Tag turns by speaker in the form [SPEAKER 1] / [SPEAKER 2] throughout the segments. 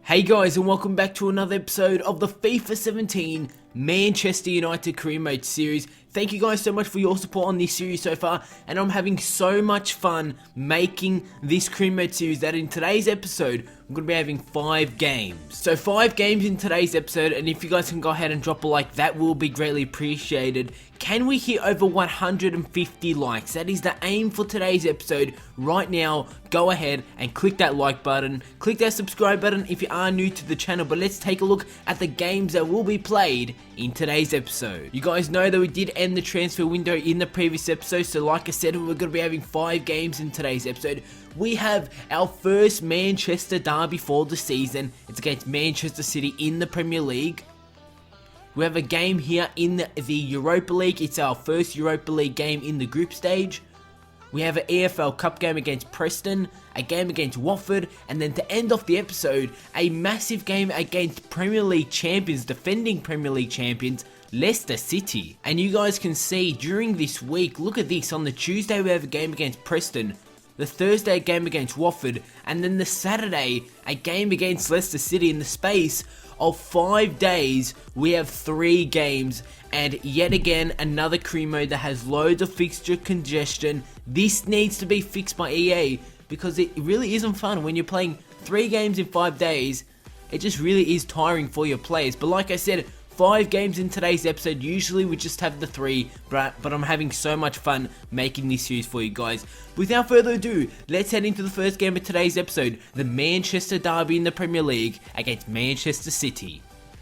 [SPEAKER 1] Hey guys, and welcome back to another episode of the FIFA 17 Manchester United Career Mode series. Thank you guys so much for your support on this series so far, and I'm having so much fun making this Career Mode series that in today's episode, I'm going to be having 5 games. So 5 games in today's episode, and if you guys can go ahead and drop a like, that will be greatly appreciated. Can we hit over 150 likes? That is the aim for today's episode. Right now, go ahead and click that like button, click that subscribe button if you are new to the channel, but let's take a look at the games that will be played in today's episode. You guys know that we did end the transfer window in the previous episode, so like I said, we're going to be having 5 games in today's episode. We have our first Manchester derby for the season. It's against Manchester City in the Premier League. We have a game here in the Europa League. It's our first Europa League game in the group stage. We have an EFL Cup game against Preston, a game against Watford, and then to end off the episode, a massive game against Premier League champions, defending Premier League champions, Leicester City. And you guys can see during this week, look at this, on the Tuesday we have a game against Preston, the Thursday a game against Watford, and then the Saturday a game against Leicester City. In the space of 5 days, we have 3 games, and yet again another career mode that has loads of fixture congestion. This needs to be fixed by EA because it really isn't fun when you're playing 3 games in 5 days. It just really is tiring for your players. But like I said, 5 games in today's episode. Usually we just have the 3, but I'm having so much fun making this series for you guys. Without further ado, let's head into the first game of today's episode, the Manchester derby in the Premier League against Manchester City.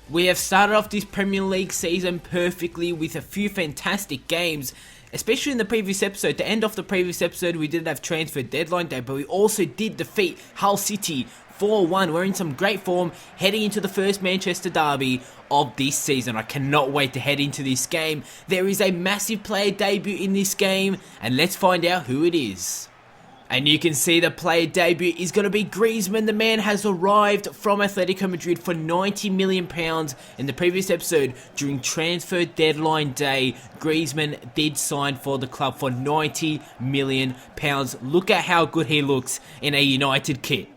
[SPEAKER 1] We have started off this Premier League season perfectly with a few fantastic games, especially in the previous episode. To end off the previous episode, we did have transfer deadline day, but we also did defeat Hull City 4-1. We're in some great form heading into the first Manchester derby of this season. I cannot wait to head into this game. There is a massive player debut in this game, and let's find out who it is. And you can see the player debut is going to be Griezmann. The man has arrived from Atletico Madrid for £90 million in the previous episode. During transfer deadline day, Griezmann did sign for the club for £90 million. Look at how good he looks in a United kit.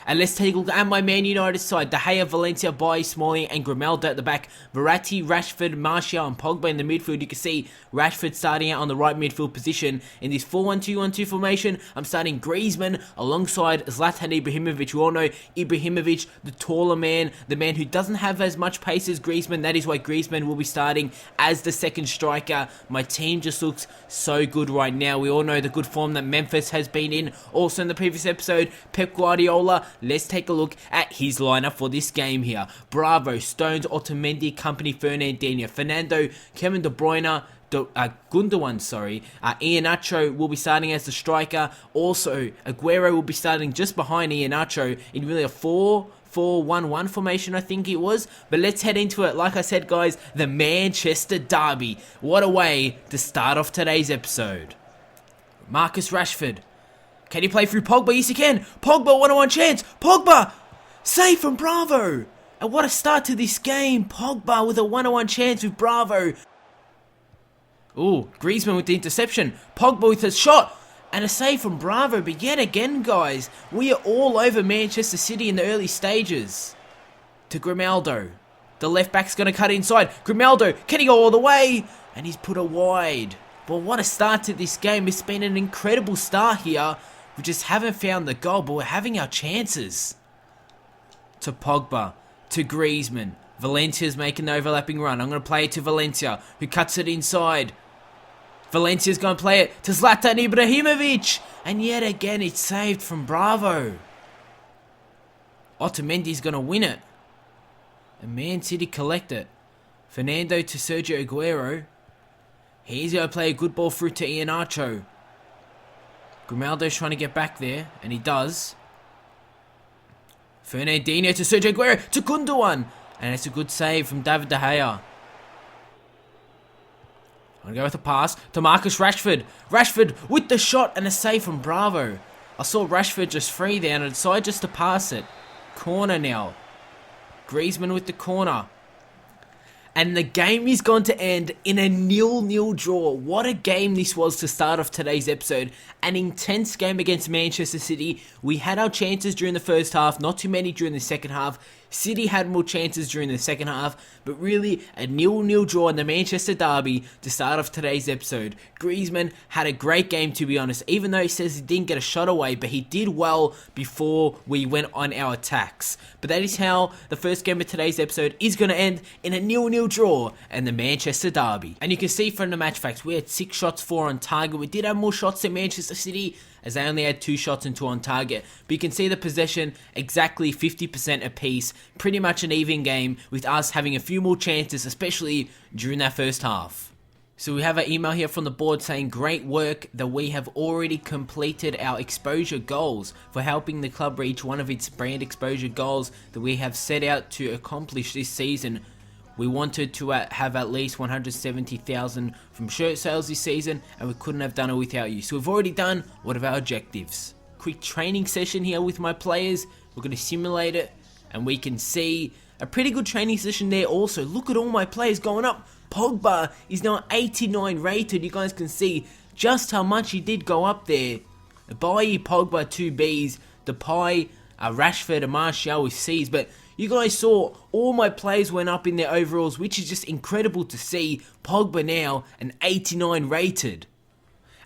[SPEAKER 1] And let's take a look at my Man United side. De Gea, Valencia, Bailly, Smalling, and Grimaldo at the back. Verratti, Rashford, Martial, and Pogba in the midfield. You can see Rashford starting out on the right midfield position. In this 4-1-2-1-2 formation, I'm starting Griezmann alongside Zlatan Ibrahimovic. We all know Ibrahimovic, the taller man, the man who doesn't have as much pace as Griezmann. That is why Griezmann will be starting as the second striker. My team just looks so good right now. We all know the good form that Memphis has been in. Also in the previous episode, Pep Guardiola. Let's take a look at his lineup for this game here. Bravo, Stones, Otamendi, Company, Fernandinho, Fernando, Kevin De Bruyne, Gundogan, Iheanacho will be starting as the striker. Also, Aguero will be starting just behind Iheanacho in really a 4-4-1-1 formation, I think it was. But let's head into it. Like I said, guys, the Manchester derby. What a way to start off today's episode. Marcus Rashford. Can he play through Pogba? Yes, he can. Pogba, one-on-one chance. Pogba, save from Bravo. And what a start to this game. Pogba with a one-on-one chance with Bravo. Ooh, Griezmann with the interception. Pogba with a shot and a save from Bravo. But yet again, guys, we are all over Manchester City in the early stages. To Grimaldo. The left back's going to cut inside. Grimaldo, can he go all the way? And he's put it wide. But what a start to this game. It's been an incredible start here. We just haven't found the goal, but we're having our chances. To Pogba, to Griezmann. Valencia's making the overlapping run. I'm going to play it to Valencia, who cuts it inside. Valencia's going to play it to Zlatan Ibrahimovic. And yet again, it's saved from Bravo. Otamendi's going to win it. And Man City collect it. Fernando to Sergio Aguero. He's going to play a good ball through to Iheanacho. Grimaldo's trying to get back there, and he does. Fernandinho to Sergio Aguero, to Gundogan. And it's a good save from David De Gea. I'm going to go with a pass to Marcus Rashford. Rashford with the shot and a save from Bravo. I saw Rashford just free there and I decided just to pass it. Corner now. Griezmann with the corner. And the game is going to end in a 0-0 draw. What a game this was to start off today's episode. An intense game against Manchester City. We had our chances during the first half, not too many during the second half. City had more chances during the second half, but really a 0-0 draw in the Manchester derby to start off today's episode. Griezmann had a great game, to be honest, even though he says he didn't get a shot away, but he did well before we went on our attacks. But that is how the first game of today's episode is going to end in a 0-0 draw and the Manchester derby. And you can see from the match facts, we had 6 shots, 4 on target. We did have more shots than Manchester City, as they only had 2 shots and 2 on target. But you can see the possession exactly 50% apiece. Pretty much an even game, with us having a few more chances, especially during that first half. So we have an email here from the board saying, great work that we have already completed our exposure goals for helping the club reach one of its brand exposure goals that we have set out to accomplish this season. We wanted to have at least 170,000 from shirt sales this season, and we couldn't have done it without you. So we've already done one of our objectives. Quick training session here with my players. We're going to simulate it, and we can see a pretty good training session there also. Look at all my players going up. Pogba is now 89 rated. You guys can see just how much he did go up there. Bailly, Pogba, 2 Bs. Depay, Rashford, and Martial with Cs. But you guys saw all my players went up in their overalls, which is just incredible to see. Pogba now an 89 rated.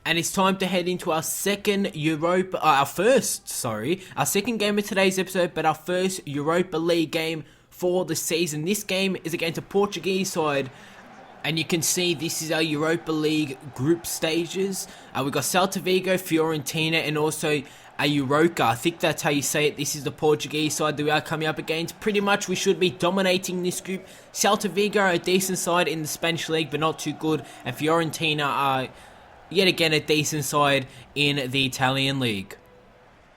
[SPEAKER 1] And it's time to head into our second second game of today's episode, but our first Europa League game for the season. This game is against a Portuguese side, and you can see this is our Europa League group stages. We've got Celta Vigo, Fiorentina, and also a Europa. I think that's how you say it. This is the Portuguese side that we are coming up against. Pretty much we should be dominating this group. Celta Vigo are a decent side in the Spanish league, but not too good. And Fiorentina are yet again a decent side in the Italian league.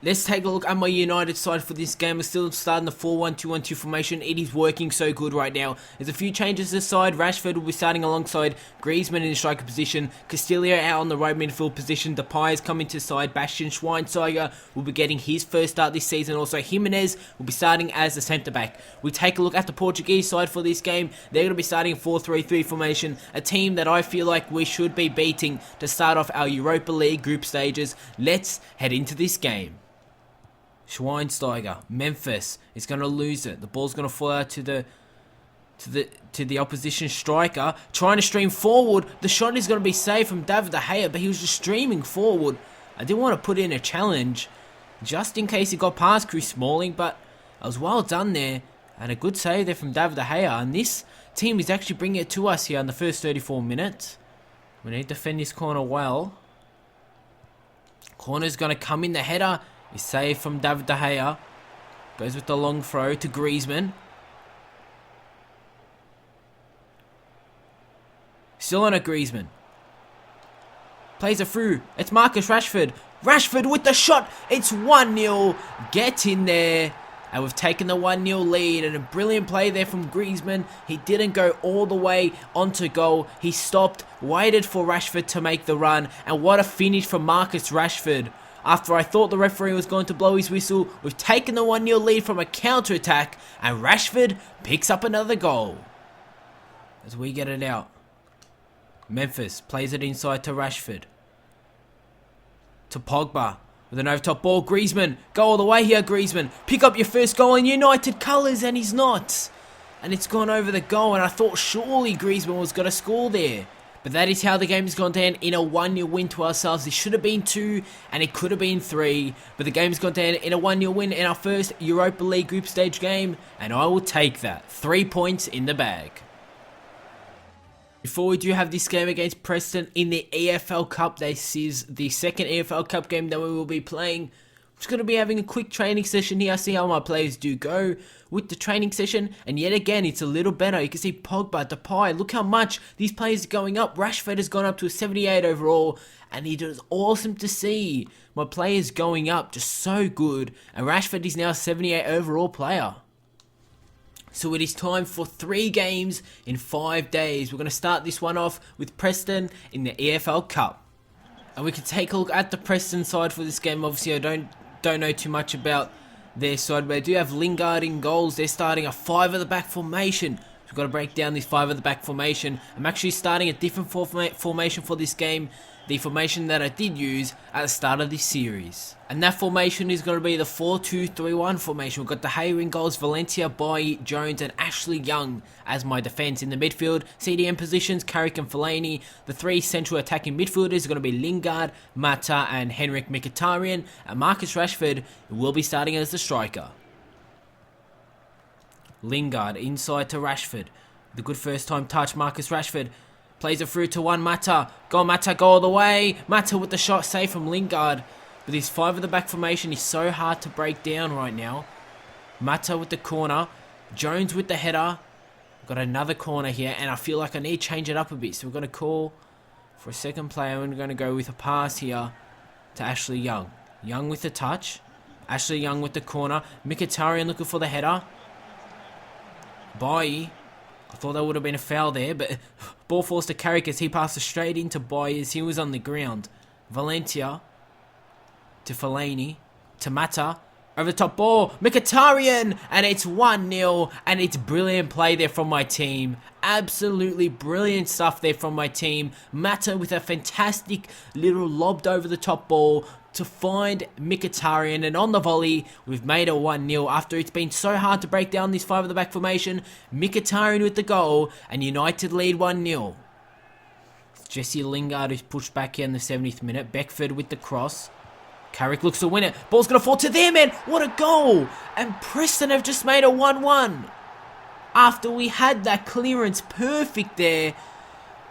[SPEAKER 1] Let's take a look at my United side for this game. We're still starting the 4-1-2-1-2 formation. It is working so good right now. There's a few changes to the side. Rashford will be starting alongside Griezmann in the striker position. Castillo out on the right midfield position. Depay is coming to the side. Bastian Schweinsteiger will be getting his first start this season. Also, Jimenez will be starting as the centre-back. We take a look at the Portuguese side for this game. They're going to be starting a 4-3-3 formation. A team that I feel like we should be beating to start off our Europa League group stages. Let's head into this game. Schweinsteiger, Memphis is going to lose it. The ball's going to fall out to the opposition striker, trying to stream forward. The shot is going to be saved from David De Gea, but he was just streaming forward. I didn't want to put in a challenge just in case he got past Chris Smalling, but it was well done there, and a good save there from David De Gea. And this team is actually bringing it to us here in the first 34 minutes. We need to defend this corner well. Corner's going to come in. The header is saved from David De Gea. Goes with the long throw to Griezmann. Still on a Griezmann. Plays it through. It's Marcus Rashford. Rashford with the shot. It's 1-0. Get in there. And we've taken the 1-0 lead. And a brilliant play there from Griezmann. He didn't go all the way onto goal. He stopped, waited for Rashford to make the run. And what a finish from Marcus Rashford. After I thought the referee was going to blow his whistle, we've taken the 1-0 lead from a counter-attack, and Rashford picks up another goal. As we get it out. Memphis plays it inside to Rashford. To Pogba. With an over-top ball, Griezmann. Go all the way here, Griezmann. Pick up your first goal in United colours, and he's not. And it's gone over the goal, and I thought surely Griezmann was going to score there. But that is how the game has gone down in a 1-0 win to ourselves. It should have been 2 and it could have been 3. But the game has gone down in a 1-0 win in our first Europa League group stage game. And I will take that. 3 points in the bag. Before we do have this game against Preston in the EFL Cup, this is the second EFL Cup game that we will be playing. I'm just going to be having a quick training session here, see how my players do go with the training session. And yet again, it's a little better. You can see Pogba, Depay, look how much these players are going up. Rashford has gone up to a 78 overall, and it is awesome to see my players going up, just so good. And Rashford is now a 78 overall player. So it is time for 3 games in 5 days. We're going to start this one off with Preston in the EFL Cup. And we can take a look at the Preston side for this game. Obviously, I don't know too much about their side, but they do have Lingard in goals. They're starting a 5 at the back formation. So we've got to break down this 5 at the back formation. I'm actually starting a different formation for this game. The formation that I did use at the start of this series. And that formation is going to be the 4-2-3-1 formation. We've got De Gea in goals, Valencia, Bailly, Jones and Ashley Young as my defence. In the midfield, CDM positions, Carrick and Fellaini. The 3 central attacking midfielders are going to be Lingard, Mata and Henrik Mkhitaryan. And Marcus Rashford will be starting as the striker. Lingard inside to Rashford. The good first time touch, Marcus Rashford. Plays it through to one Mata. Go Mata, go all the way. Mata with the shot saved from Lingard. But this 5 at the back formation is so hard to break down right now. Mata with the corner. Jones with the header. Got another corner here. And I feel like I need to change it up a bit. So we're going to call for a second player. And we're going to go with a pass here to Ashley Young. Young with the touch. Ashley Young with the corner. Mkhitaryan looking for the header. Bailly. I thought that would have been a foul there, but ball forced to Carrick as he passed it straight into Bailly as he was on the ground. Valencia to Fellaini to Mata. Over the top ball, Mkhitaryan, and it's 1-0, and it's brilliant play there from my team. Absolutely brilliant stuff there from my team. Mata with a fantastic little lobbed over the top ball to find Mkhitaryan, and on the volley, we've made a 1-0 after it's been so hard to break down this 5 at the back formation. Mkhitaryan with the goal, and United lead 1-0. Jesse Lingard is pushed back here in the 70th minute. Beckford with the cross. Carrick looks to win it. Ball's going to fall to their man. What a goal! And Preston have just made a 1-1. After we had that clearance perfect there,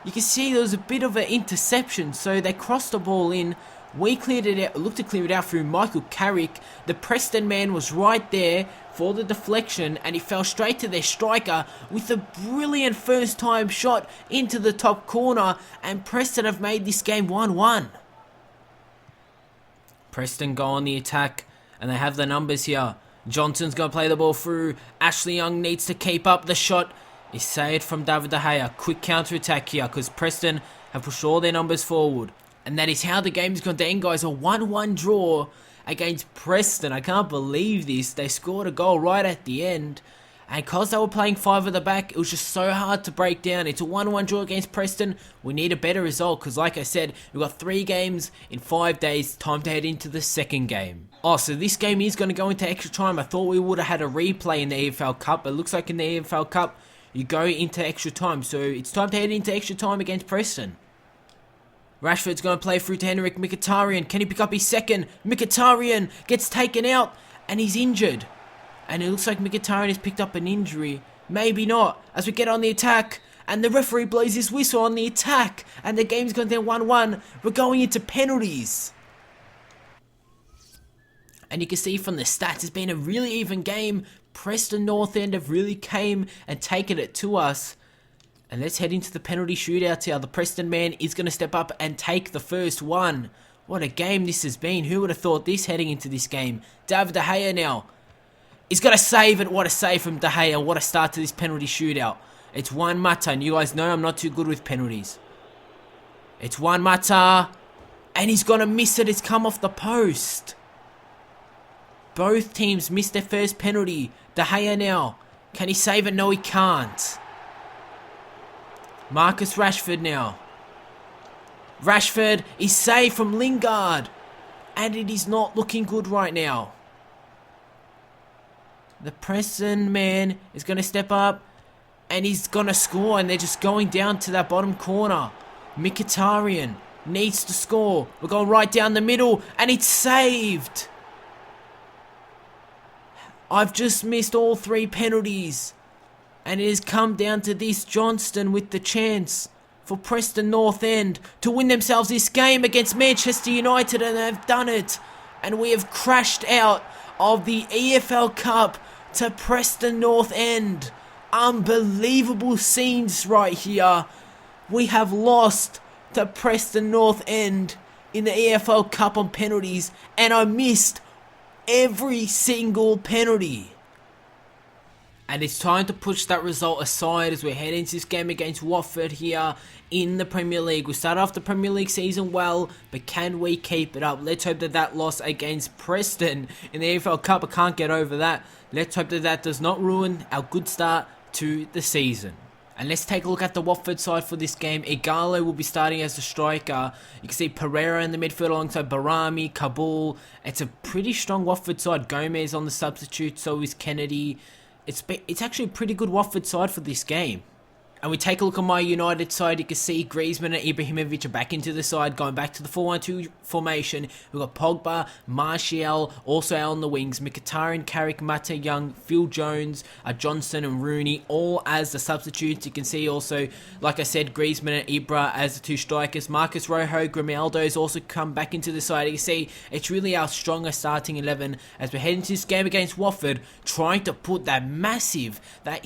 [SPEAKER 1] you can see there was a bit of an interception. So they crossed the ball in. We cleared it out, looked to clear it out through Michael Carrick. The Preston man was right there for the deflection, and he fell straight to their striker with a brilliant first time shot into the top corner. And Preston have made this game 1-1. Preston go on the attack, and they have the numbers here. Johnson's going to play the ball through. Ashley Young needs to keep up. The shot is saved from David De Gea. Quick counter-attack here, because Preston have pushed all their numbers forward. And that is how the game is going to end, guys. A 1-1 draw against Preston. I can't believe this. They scored a goal right at the end. And because they were playing 5 at the back, it was just so hard to break down. It's a 1-1 draw against Preston. We need a better result because, like I said, we've got 3 games in 5 days. Time to head into the second game. Oh, so this game is going to go into extra time. I thought we would have had a replay in the EFL Cup, but it looks like in the EFL Cup, you go into extra time. So it's time to head into extra time against Preston. Rashford's going to play through to Henrik Mkhitaryan. Can he pick up his second? Mkhitaryan gets taken out and he's injured. And it looks like Mkhitaryan has picked up an injury. Maybe not. As we get on the attack. And the referee blows his whistle on the attack. And the game's going to end 1-1. We're going into penalties. And you can see from the stats, it's been a really even game. Preston North End have really came and taken it to us. And let's head into the penalty shootouts here. The Preston man is going to step up and take the first one. What a game this has been. Who would have thought this heading into this game? David De Gea now. He's got to save it. What a save from De Gea. What a start to this penalty shootout. It's one Mata. And you guys know I'm not too good with penalties. It's one Mata. And he's going to miss it. It's come off the post. Both teams missed their first penalty. De Gea now. Can he save it? No, he can't. Marcus Rashford now. Rashford is saved from Lingard. And it is not looking good right now. The Preston man is going to step up. And he's going to score. And they're just going down to that bottom corner. Mkhitaryan needs to score. We're going right down the middle. And it's saved. I've just missed all 3 penalties. And it has come down to this. Johnston with the chance for Preston North End to win themselves this game against Manchester United, and they've done it. And we have crashed out of the EFL Cup to Preston North End. Unbelievable scenes right here. We have lost to Preston North End in the EFL Cup on penalties, and I missed every single penalty. And it's time to push that result aside as we head into this game against Watford here in the Premier League. We start off the Premier League season well, but can we keep it up? Let's hope that loss against Preston in the AFL Cup, I can't get over that. Let's hope that does not ruin our good start to the season. And let's take a look at the Watford side for this game. Igalo will be starting as the striker. You can see Pereira in the midfield alongside Barami, Kabul. It's a pretty strong Watford side. Gomez on the substitute, so is Kennedy. It's actually a pretty good Watford side for this game. And we take a look at my United side, you can see Griezmann and Ibrahimovic are back into the side, going back to the 4-1-2 formation. We've got Pogba, Martial, also out on the wings, Mkhitaryan, Carrick, Mata, Young, Phil Jones, Johnson and Rooney, all as the substitutes. You can see also, like I said, Griezmann and Ibra as the two strikers. Marcus Rojo, Grimaldo's also come back into the side. You can see it's really our stronger starting 11 as we head into this game against Watford, trying to put that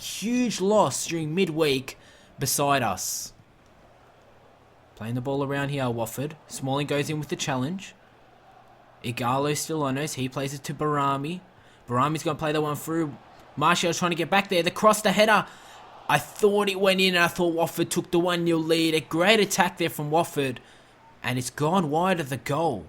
[SPEAKER 1] huge loss during midweek beside us. Playing the ball around here, Watford. Smalling goes in with the challenge. Igalo still on us. He plays it to Barami. Barami's going to play the one through. Martial's trying to get back there. The cross, the header. I thought it went in and I thought Watford took the 1-0 lead. A great attack there from Watford. And it's gone wide of the goal.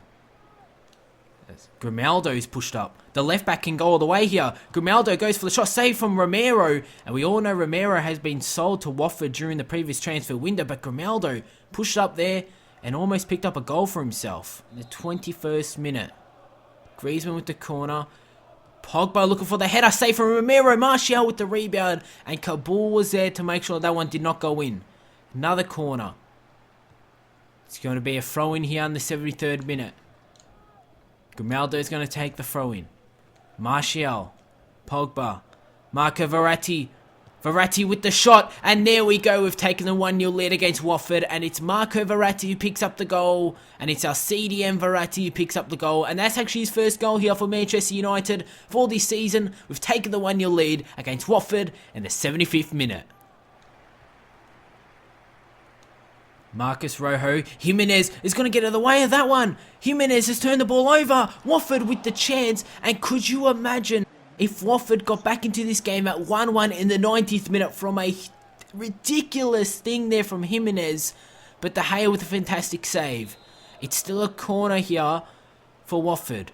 [SPEAKER 1] Grimaldo's pushed up. The left back can go all the way here. Grimaldo goes for the shot, saved from Romero. And we all know Romero has been sold to Watford during the previous transfer window. But Grimaldo pushed up there and almost picked up a goal for himself. In the 21st minute. Griezmann with the corner. Pogba looking for the header, saved from Romero. Martial with the rebound. And Kabul was there to make sure that one did not go in. Another corner. It's going to be a throw in here in the 73rd minute. Grimaldo is going to take the throw-in. Martial. Pogba. Marco Verratti. Verratti with the shot. And there we go. We've taken the 1-0 lead against Watford. And it's Marco Verratti who picks up the goal. And it's our CDM Verratti who picks up the goal. And that's actually his first goal here for Manchester United for this season. We've taken the 1-0 lead against Watford in the 75th minute. Marcus Rojo. Jimenez is going to get out of the way of that one. Jimenez has turned the ball over. Watford with the chance. And could you imagine if Watford got back into this game at 1-1 in the 90th minute from a ridiculous thing there from Jimenez. But De Gea with a fantastic save. It's still a corner here for Watford.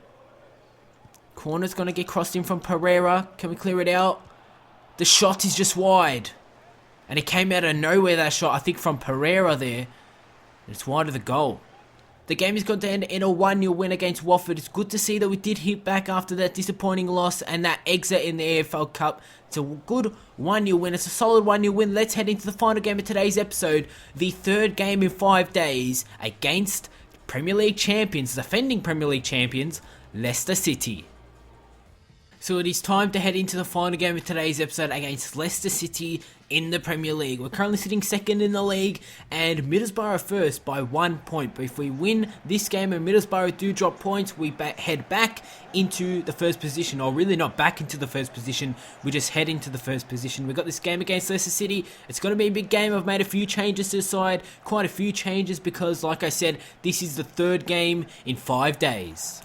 [SPEAKER 1] Corner's going to get crossed in from Pereira. Can we clear it out? The shot is just wide. And it came out of nowhere, that shot, I think from Pereira there. It's wide of the goal. The game is going to end in a 1-0 win against Watford. It's good to see that we did hit back after that disappointing loss and that exit in the AFL Cup. It's a good 1-0 win. It's a solid 1-0 win. Let's head into the final game of today's episode. The third game in 5 days against Premier League champions, defending Premier League champions, Leicester City. So it is time to head into the final game of today's episode against Leicester City in the Premier League. We're currently sitting second in the league and Middlesbrough first by 1 point. But if we win this game and Middlesbrough do drop points, we head back into the first position. Or really not back into the first position, we just head into the first position. We've got this game against Leicester City. It's going to be a big game. I've made a few changes to the side. Quite a few changes because, like I said, this is the third game in 5 days.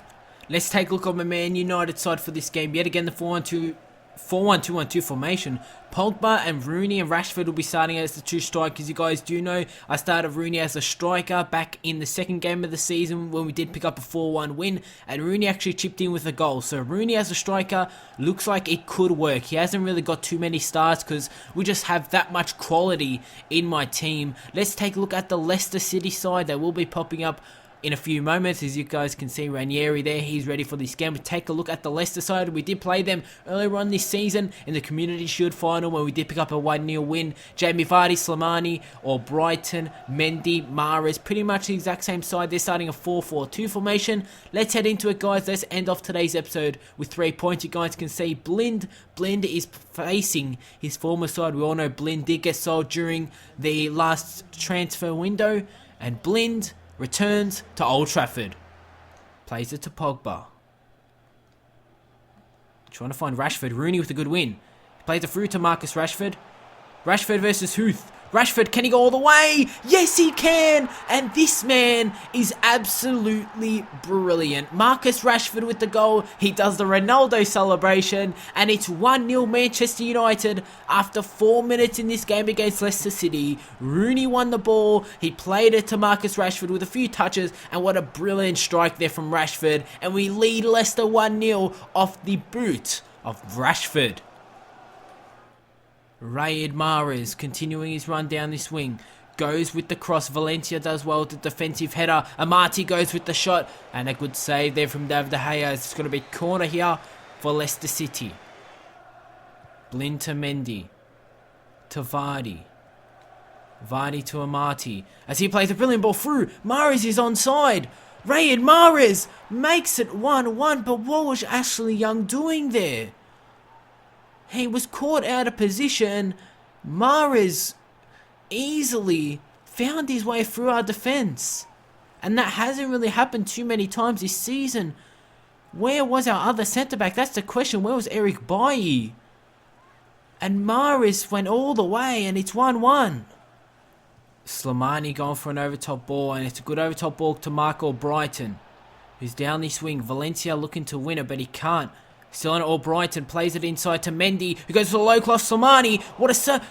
[SPEAKER 1] Let's take a look at my Man United side for this game. Yet again, the 4-1-2-1-2 formation. Pogba and Rooney and Rashford will be starting as the two strikers. You guys do know I started Rooney as a striker back in the second game of the season when we did pick up a 4-1 win. And Rooney actually chipped in with a goal. So Rooney as a striker looks like it could work. He hasn't really got too many starts because we just have that much quality in my team. Let's take a look at the Leicester City side that will be popping up in a few moments. As you guys can see, Ranieri there, he's ready for this game. We take a look at the Leicester side. We did play them earlier on this season in the Community Shield final when we did pick up a 1-0 win. Jamie Vardy, Slimani, or Brighton, Mendy, Mahrez, pretty much the exact same side. They're starting a 4-4-2 formation. Let's head into it, guys. Let's end off today's episode with 3 points. You guys can see Blind is facing his former side. We all know Blind did get sold during the last transfer window, and Blind returns to Old Trafford. Plays it to Pogba. Trying to find Rashford. Rooney with a good win. He plays it through to Marcus Rashford. Rashford versus Huth. Rashford, can he go all the way? Yes, he can! And this man is absolutely brilliant. Marcus Rashford with the goal. He does the Ronaldo celebration. And it's 1-0 Manchester United after 4 minutes in this game against Leicester City. Rooney won the ball. He played it to Marcus Rashford with a few touches. And what a brilliant strike there from Rashford. And we lead Leicester 1-0 off the boot of Rashford. Riyad Mahrez continuing his run down this wing. Goes with the cross. Valencia does well with the defensive header. Amati goes with the shot. And a good save there from David De Gea. It's going to be corner here for Leicester City. Blind to Mendy. To Vardy. Vardy to Amati. As he plays a brilliant ball through. Mahrez is onside. Riyad Mahrez makes it 1-1. But what was Ashley Young doing there? He was caught out of position. Mahrez easily found his way through our defence. And that hasn't really happened too many times this season. Where was our other centre-back? That's the question. Where was Eric Bailly? And Mahrez went all the way and it's 1-1. Slimani going for an overtop ball, and it's a good overtop ball to Mark Albrighton, who's down this wing. Valencia looking to win it, but he can't. Still on Albrighton, plays it inside to Mendy, who goes for the low-class Slimani. What a...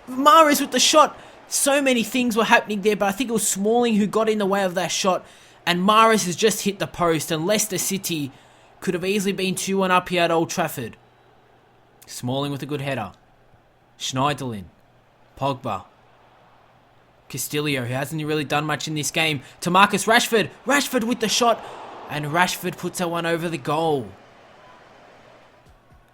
[SPEAKER 1] Mahrez with the shot. So many things were happening there, but I think it was Smalling who got in the way of that shot. And Mahrez has just hit the post, and Leicester City could have easily been 2-1 up here at Old Trafford. Smalling with a good header. Schneiderlin. Pogba. Castillo, who hasn't really done much in this game, to Marcus Rashford. Rashford with the shot, and Rashford puts that one over the goal.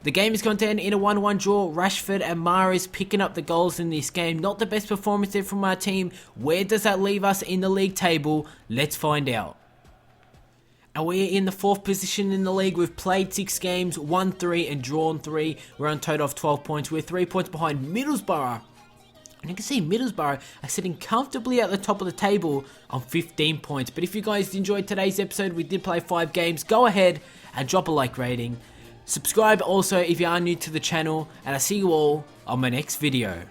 [SPEAKER 1] The game is going to end in a 1-1 draw. Rashford and Mahrez picking up the goals in this game. Not the best performance there from our team. Where does that leave us in the league table? Let's find out. And we're in the 4th position in the league. We've played 6 games, won 3 and drawn 3. We're on a total of 12 points. We're 3 points behind Middlesbrough. And you can see Middlesbrough are sitting comfortably at the top of the table on 15 points. But if you guys enjoyed today's episode, we did play 5 games. Go ahead and drop a like rating. Subscribe also if you are new to the channel. And I'll see you all on my next video.